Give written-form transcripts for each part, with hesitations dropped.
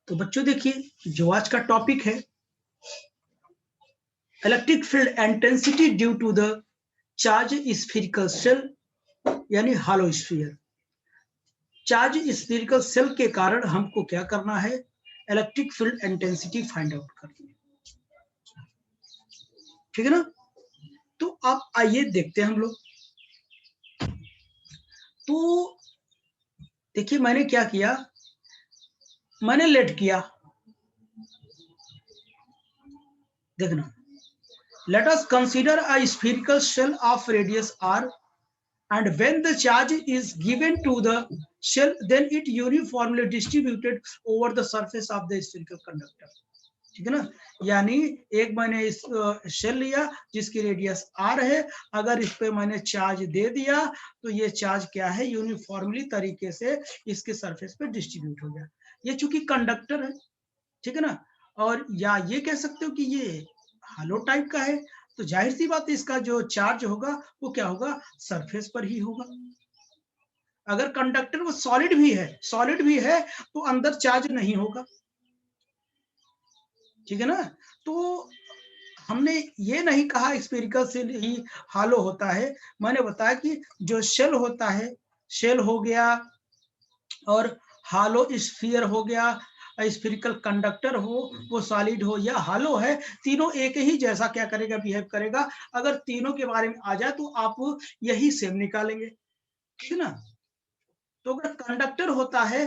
तो बच्चों देखिए, जो आज का टॉपिक है electric field intensity due to the charge spherical shell यानी hollow sphere. Charge spherical shell के कारण हमको क्या करना है, electric field intensity find out करनी है। ठीक है ना। तो आप आइए देखते हैं हम लोग। तो देखिए मैंने क्या किया, मैंने लेट किया। देखना, let us consider a spherical shell of radius r, and when the charge is given to the shell, then it uniformly distributed over the surface of the spherical conductor। ठीक है ना। यानी एक मैंने इस शेल लिया जिसकी रेडियस r है, अगर इस पे मैंने चार्ज दे दिया तो ये चार्ज क्या है, यूनिफॉर्मली तरीके से इसके सरफेस पे डिस्ट्रीब्यूट हो गया। ये चूंकि कंडक्टर है, ठीक है ना, और या ये कह सकते हो कि ये हालो टाइप का है, तो जाहिर सी बात है इसका जो चार्ज होगा वो क्या होगा, सरफेस पर ही होगा। अगर कंडक्टर वो सॉलिड भी है तो अंदर चार्ज नहीं होगा। ठीक है ना। तो हमने ये नहीं कहा स्फेरिकल सेल ही हालो होता है, मैंने बताया कि जो शेल होता है, शेल हो गया और हालो स्फीयर हो गया, स्फेरिकल कंडक्टर हो, वो सॉलिड हो या हालो है, तीनों एक ही जैसा क्या करेगा, बिहेव करेगा। अगर तीनों के बारे में आ जाए तो आप यही सेम निकालेंगे। ठीक है ना। तो अगर कंडक्टर होता है,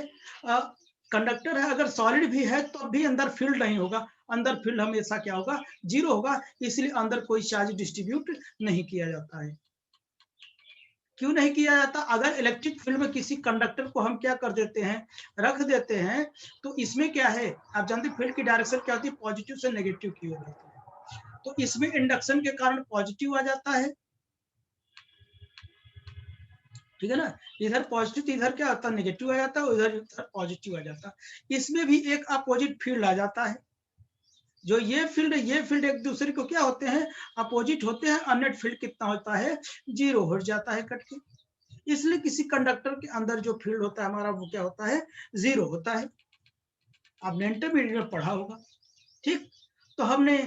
कंडक्टर है, अगर सॉलिड भी है तो भी अंदर फील्ड नहीं होगा, अंदर फील्ड हमेशा क्या होगा, जीरो होगा, इसलिए अंदर कोई चार्ज डिस्ट्रीब्यूट नहीं किया जाता है। क्यों नहीं किया जाता, अगर इलेक्ट्रिक फील्ड में किसी कंडक्टर को हम क्या कर देते हैं, रख देते हैं, तो इसमें क्या है, आप जानते हैं फील्ड की डायरेक्शन क्या होती है, पॉजिटिव से नेगेटिव की ओर होती है। तो इसमें इंडक्शन के कारण पॉजिटिव आ जाता है। ठीक है ना। इधर पॉजिटिव तो इधर क्या आता है, नेगेटिव आ जाता है, उधर पॉजिटिव आ जाता है। इसमें भी एक अपोजिट फील्ड आ जाता है। जो ये फील्ड एक दूसरे को क्या होते हैं, अपोजिट होते हैं, और नेट फील्ड कितना होता है, जीरो हो जाता है कट के। इसलिए किसी कंडक्टर के अंदर जो फील्ड होता है हमारा, वो क्या होता है, जीरो होता है। आपने इंटरमीडिएट में पढ़ा होगा। ठीक। तो हमने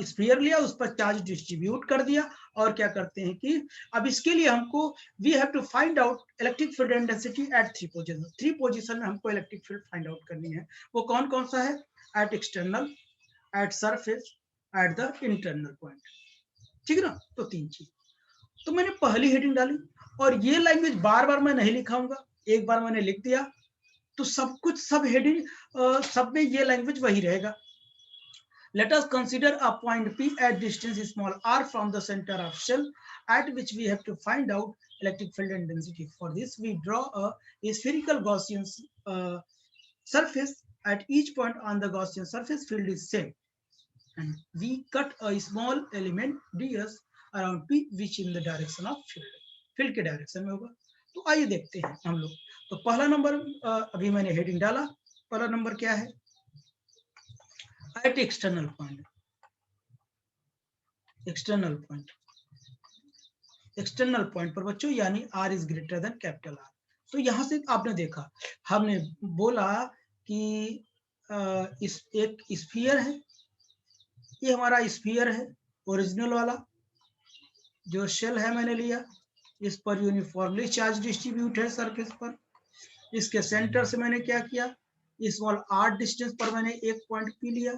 स्फीयर लिया, उस पर चार्ज डिस्ट्रीब्यूट कर दिया, और क्या करते हैं कि अब इसके लिए हमको we have to find out electric field intensity at three position में हमको इलेक्ट्रिक फील्ड फाइंड आउट करनी है। वो कौन कौन सा है, at external, at surface, at the internal point. ठीक है ना। तो तीन चीज। तो मैंने पहली हेडिंग डाली, और ये लैंग्वेज बार बार मैं नहीं लिखाऊंगा, एक बार मैंने लिख दिया तो सब कुछ, सब हेडिंग, सब में ये लैंग्वेज वही रहेगा। Let us consider a point P at distance small r from the center of shell, at which we have to find out electric field intensity. For this, we draw a spherical Gaussian surface. At each point on the Gaussian surface, field is same, and we cut a small element ds around P, which in the direction of field. Field के direction में होगा। तो आइए देखते हैं हम लोग। तो पहला नंबर, अभी मैंने हेडिंग डाला, पहला नंबर क्या है, at external point. External point पर बच्चों, यानी r is greater than capital R। तो यहां से आपने देखा, हमने बोला कि इस एक स्फीयर है, ये हमारा स्फीयर है ओरिजिनल वाला, जो शेल है मैंने लिया, इस पर यूनिफॉर्मली चार्ज डिस्ट्रीब्यूट है सरफेस पर। इसके सेंटर से मैंने क्या किया, स्मॉल r डिस्टेंस पर मैंने एक पॉइंट P लिया,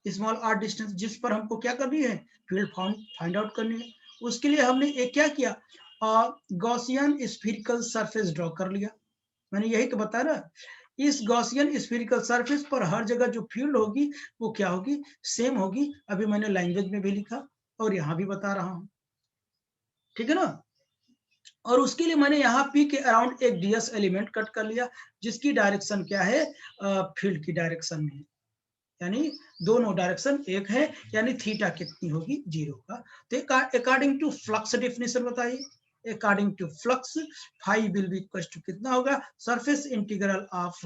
स्मॉल r डिस्टेंस जिस पर हमको क्या करनी है, फील्ड फाइंड आउट करनी है। उसके लिए हमने एक क्या किया, गॉसियन स्फीरिकल सरफेस ड्रॉ कर लिया। मैंने यही तो बताया ना, इस गॉसियन स्फीरिकल सरफेस पर हर जगह जो फील्ड होगी वो क्या होगी, सेम होगी। अभी मैंने लैंग्वेज में भी लिखा और यहाँ भी बता रहा हूँ। ठीक है ना। और उसके लिए मैंने यहाँ पी के अराउंड एक ds एलिमेंट कट कर लिया, जिसकी डायरेक्शन क्या है, फील्ड की डायरेक्शन में, यानी दोनों डायरेक्शन एक है, यानी थीटा कितनी होगी, जीरो का। तो अकॉर्डिंग टू फ्लक्स डेफिनेशन बताइए, according to flux phi will be equal to कितना होगा, surface integral of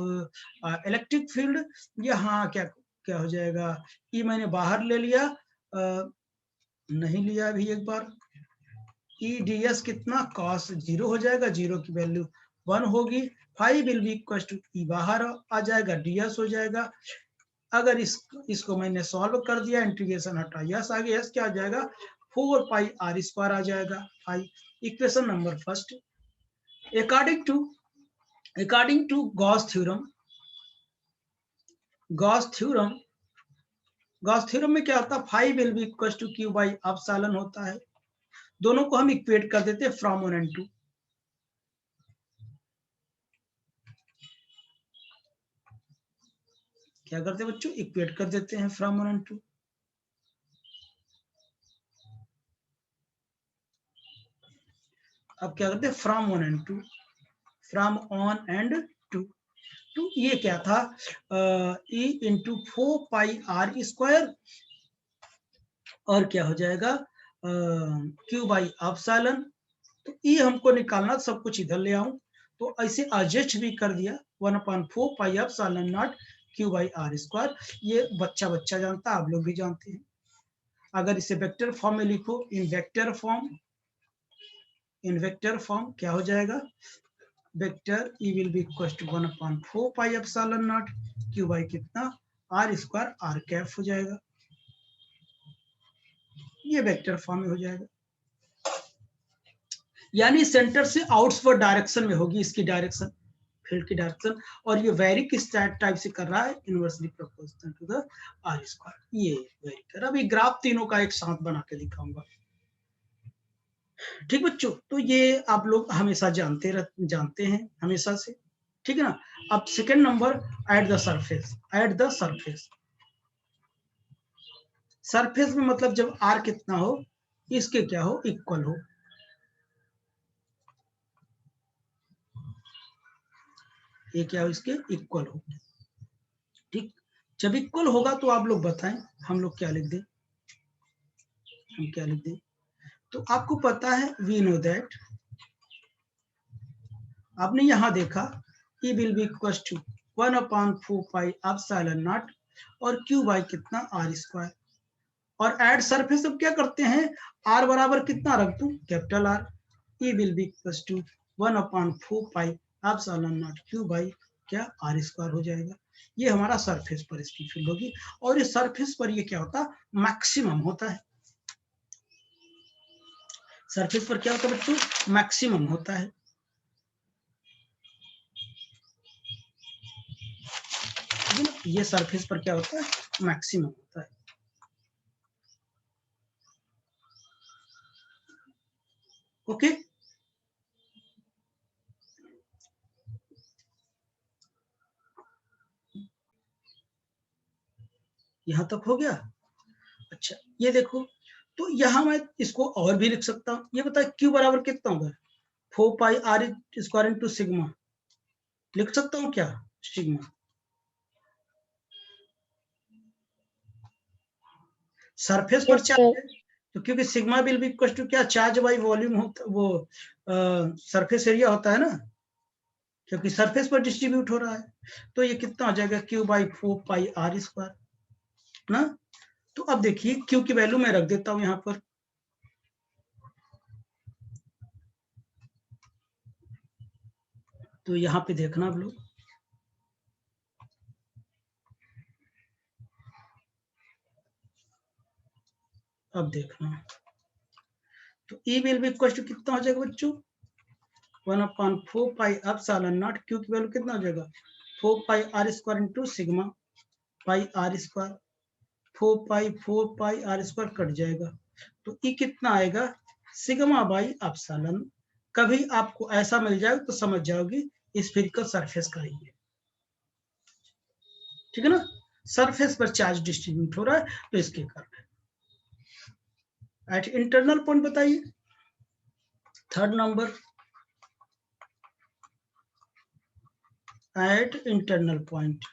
electric field. यहाँ क्या क्या हो जाएगा, ये मैंने बाहर ले लिया, नहीं लिया अभी, एक बार ई डी एस कितना, कॉस जीरो हो जाएगा, जीरो की वैल्यू 1 होगी, phi will be equal to E बाहर आ जाएगा, ds हो जाएगा। अगर इसको मैंने सॉल्व कर दिया, इंटीग्रेशन हटा, यस आ गया, यस क्या आ जाएगा 4 पाई आर स्क्वायर आ जाएगा। Phi equation number first. According to Gauss theorem में क्या होता है, phi will be equal to q by epsilon होता है। दोनों को हम इक्वेट कर देते हैं फ्रॉम 1 and 2। क्या करते हैं बच्चों, इक्वेट कर देते हैं फ्रॉम 1 and 2। अब क्या करते हैं फ्रॉम 1 and 2, फ्रॉम 1 and 2। तो ये क्या था, e into 4 pi are square, और क्या हो जाएगा क्यू बाई एप्सिलॉन। तो e हमको निकालना, सब कुछ इधर ले आऊं, तो ऐसे एडजस्ट भी कर दिया 1/4 pi epsilon not q by r square. ये बच्चा जानता है, आप लोग भी जानते हैं। अगर इसे वेक्टर फॉर्म में लिखो, इन वेक्टर फॉर्म क्या हो जाएगा, vector e will be equal to 1/4 pi epsilon not q by कितना आर स्क्वायर आर कैप हो जाएगा। ये वेक्टर फॉर्म में हो जाएगा, यानी सेंटर से आउटवर्ड डायरेक्शन में होगी इसकी डायरेक्शन, फील्ड की डायरेक्शन। और ये वेरी किस टाइप से कर रहा है, inversely proportional to the r square. ये वेरी कर, अभी ग्राफ तीनों का एक साथ बना के दिखाऊंगा। ठीक बच्चों, तो ये आप लोग हमेशा जानते हैं हमेशा से, ठीक है ना। अब second number, at the surface. Surface में मतलब जब आर कितना हो, इसके क्या हो, इक्वल हो। ये क्या हो, इसके इक्वल हो। ठीक, जब इक्वल होगा तो आप लोग बताएं, हम लोग क्या लिख दें, तो आपको पता है, वी नो दैट, आपने यहां देखा E will be equal to 1/4 pi epsilon not और Q बाई कितना आर स्क्वायर। और एड सरफेस अब क्या करते हैं, R बराबर कितना रख दूं, capital R। E will be equal to 1/4 pi epsilon not Q by क्या आर स्क्वायर हो जाएगा। ये हमारा सरफेस पर इसकी फील्ड होगी। और इस सरफेस पर ये क्या होता है, मैक्सिमम होता है। सरफेस पर क्या होता है बच्चों, मैक्सिमम होता है। ये सरफेस पर क्या होता है, मैक्सिमम होता है। ओके, यहां तक हो गया। अच्छा, ये देखो, तो यहां मैं इसको और भी लिख सकता हूं। ये बताए क्यू बराबर कितना होगा, 4 pi are square into sigma. लिख सकता हूं क्या, सिग्मा। सरफेस पर चार्ज है, तो क्योंकि sigma will be equal to क्या, चार्ज बाई वॉल्यूम होता, वो सरफेस एरिया होता है ना, क्योंकि सरफेस पर डिस्ट्रीब्यूट हो रहा है। तो ये कितना हो जाएगा, Q by 4 pi are square ना। तो अब देखिए, क्यू की वैल्यू मैं रख देता हूं यहां पर। तो यहां पे देखना आप लोग, अब देखना, तो E will be equal to कितना हो जाएगा बच्चों, 1/4 पाई एप्सिलॉन नॉट, क्यू की वैल्यू कितना हो जाएगा 4 pi are square into sigma pi are square. 4 pi are square cut जाएगा, तो E कितना आएगा, सिग्मा बाई एप्सिलॉन। कभी आपको ऐसा मिल जाए तो समझ जाओगी स्फेरिकल सरफेस का ही है, ठीक है ना। सरफेस पर चार्ज डिस्ट्रीब्यूट हो रहा है, तो इसके कारण। एट इंटरनल पॉइंट बताइए, third number, at internal point,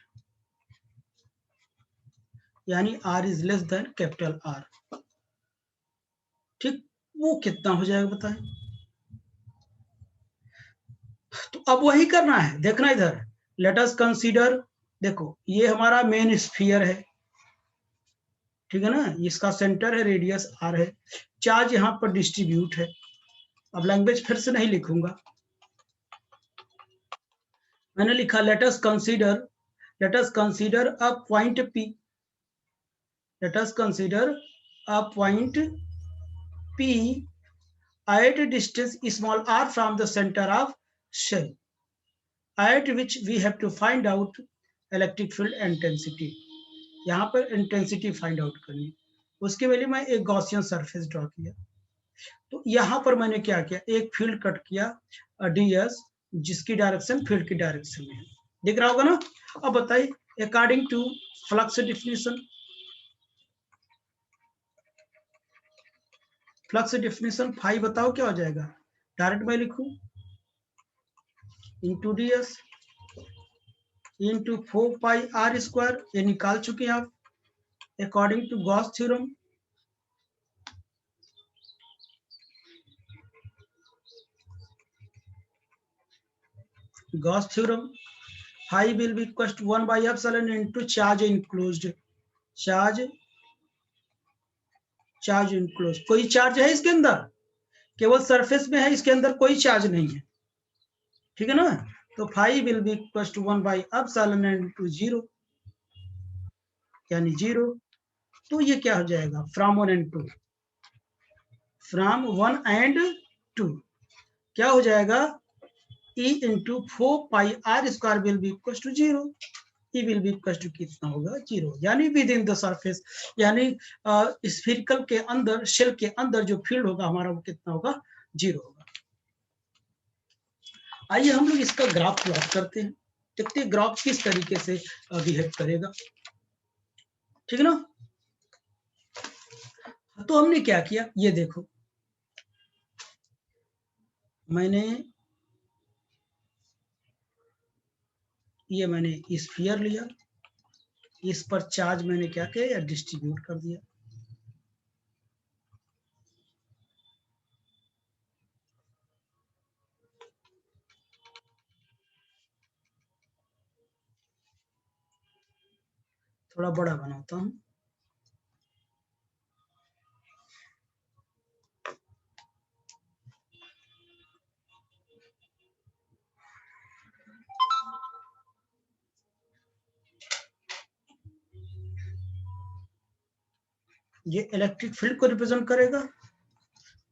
यानी R is less than capital R। ठीक, वो कितना हो जाएगा बताएं। तो अब वही करना है, देखना इधर, लेट अस कंसीडर, देखो ये हमारा मेन स्फीयर है, ठीक है ना, इसका सेंटर है, रेडियस R है, चार्ज यहां पर डिस्ट्रीब्यूट है। अब लैंग्वेज फिर से नहीं लिखूंगा, मैंने लिखा let us consider a point P, let us consider a point P at a distance small r from the center of shell, at which we have to find out electric field intensity. यहाँ पर intensity find out करनी, उसके लिए मैं एक Gaussian surface draw किया। तो यहाँ पर मैंने क्या किया, एक फील्ड कट किया ds, जिसकी डायरेक्शन फील्ड की डायरेक्शन में है, दिख रहा होगा ना। अब बताइए according to flux definition, flux definition phi बताओ क्या हो जाएगा, डायरेक्ट मैं लिखूं into ds into 4 pi r square, ये निकाल चुके हैं आप according to Gauss theorem. Gauss theorem phi will be equal to 1 by epsilon into charge enclosed, charge enclose, कोई चार्ज है इसके अंदर, केवल सरफेस में है, इसके अंदर कोई चार्ज नहीं है, ठीक है ना। तो phi will be equal to 1 by epsilon into 0, यानी 0। तो ये क्या हो जाएगा, फ्रॉम 1 एंड 2, फ्रॉम 1 एंड 2 क्या हो जाएगा, E into 4 pi r square will be equal to 0, E will be equal to कितना होगा 0, यानी विद इन द सरफेस, यानी स्फीरिकल के अंदर, शेल के अंदर जो फील्ड होगा हमारा वो कितना होगा, 0 होगा। आइए हम लोग इसका ग्राफ प्लॉट करते हैं, देखते हैं ग्राफ किस तरीके से बिहेव करेगा, ठीक है ना। तो हमने क्या किया, ये देखो मैंने स्फीयर लिया, इस पर चार्ज मैंने क्या किया, डिस्ट्रीब्यूट कर दिया। थोड़ा बड़ा बनाता हूं, ये इलेक्ट्रिक फील्ड को रिप्रेजेंट करेगा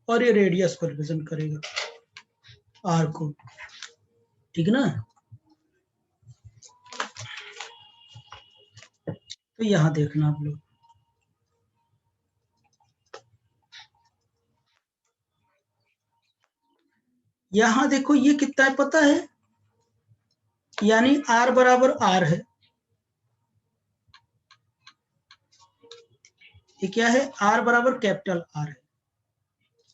और ये रेडियस को रिप्रेजेंट करेगा, आर को, ठीक है ना। तो यहां देखना आप लोग, यहां देखो ये कितना है पता है, यानी r बराबर r है, ये क्या है, r बराबर कैपिटल R है,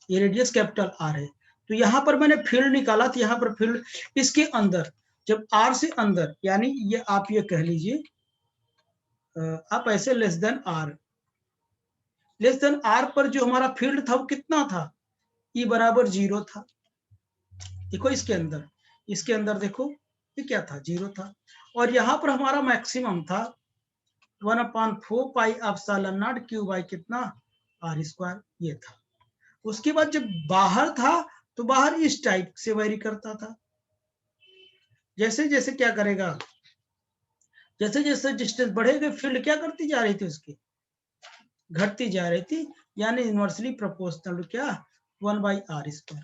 ये रेडियस कैपिटल R है। तो यहाँ पर मैंने फील्ड निकाला, तो यहाँ पर फील्ड इसके अंदर, जब R से अंदर, यानी ये आप ये कह लीजिए, आप ऐसे लेस देन R पर जो हमारा फील्ड था वो कितना था, E बराबर 0 था। देखो इसके अंदर देखो ये क्या था, 0 था, और यहाँ पर हमारा मैक्सिमम था 1/4 pi epsilon not q by कितना, r स्क्वायर, ये था। उसके बाद जब बाहर था तो बाहर इस टाइप से वेरी करता था, जैसे जैसे क्या करेगा, जैसे जैसे डिस्टेंस बढ़ेगा फील्ड क्या करती जा रही थी, उसकी घटती जा रही थी, यानी इनवर्सली प्रोपोर्शनल क्या, 1/r²।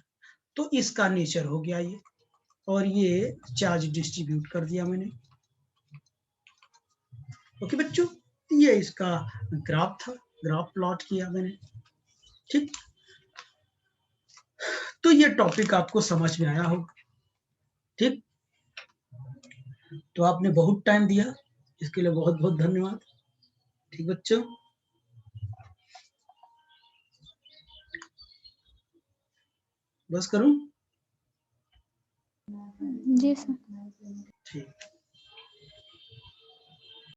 तो इसका नेचर हो गया ये, और ये चार्ज डिस्ट्रीब्यूट कर दिया मैंने। ओके बच्चों, ये इसका ग्राफ था, ग्राफ प्लॉट किया मैंने, ठीक। तो ये टॉपिक आपको समझ में आया होगा, ठीक। तो आपने बहुत टाइम दिया, इसके लिए बहुत बहुत धन्यवाद, ठीक बच्चों। बस करूं, जी सर, ठीक।